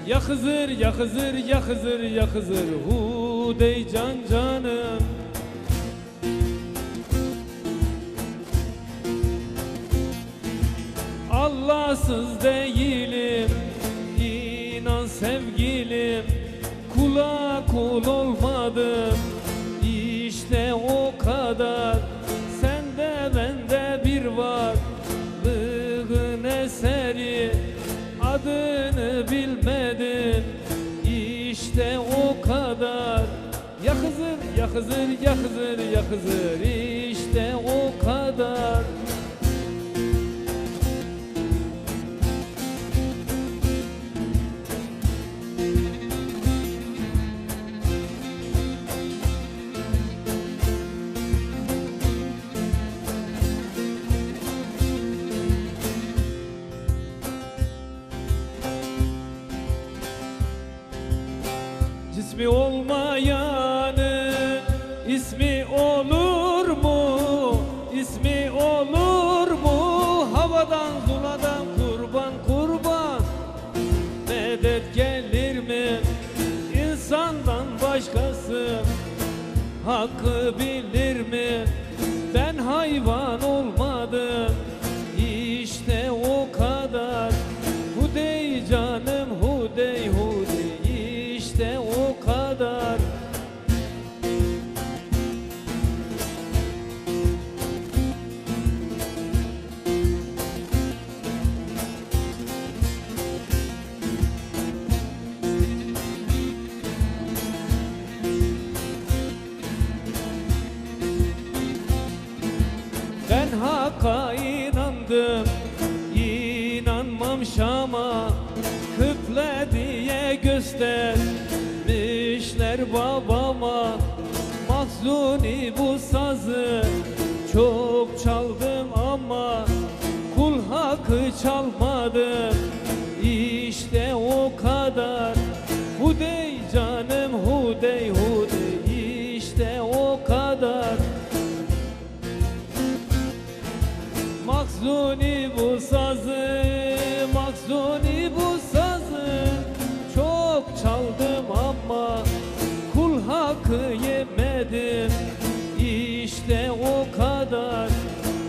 Ya Hızır, ya Hızır, ya Hızır, ya Hızır, Hudey can canım. Allahsız değilim, inan sevgilim, kula kul olmadım, işte o kadar. Sende bende bir varlığın eseri, adını bilmedim, işte o kadar. Ya Hızır, ya Hızır, ya Hızır, ya Hızır, işte o kadar. Cismi olmayanın ismi olur mu? İsmi olur mu? Havadan zuladan kurban kurban medet gelir mi? İnsandan başkası hakkı bilir mi? Ben hayvan olmadım, işte o kadar. Hudey canım, hudey hudey, işte o kadar. Ben Hakk'a inandım, inanmam Şam'a. Kıble diye göstermişler babama. Mahzuni bu sazı çok çaldım ama kul hakkı çalmadım, işte o kadar. Hudey canım, hudey hudey, işte o kadar. Mahzuni bu sazı, mahzuni bu sazı çok çaldım ama kul hakkı yemedim, işte o kadar.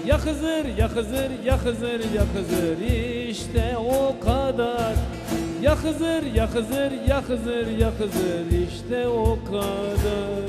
Ya Hızır, ya Hızır, ya Hızır, ya Hızır, işte o kadar. Ya Hızır, ya Hızır, ya Hızır, ya Hızır, işte o kadar.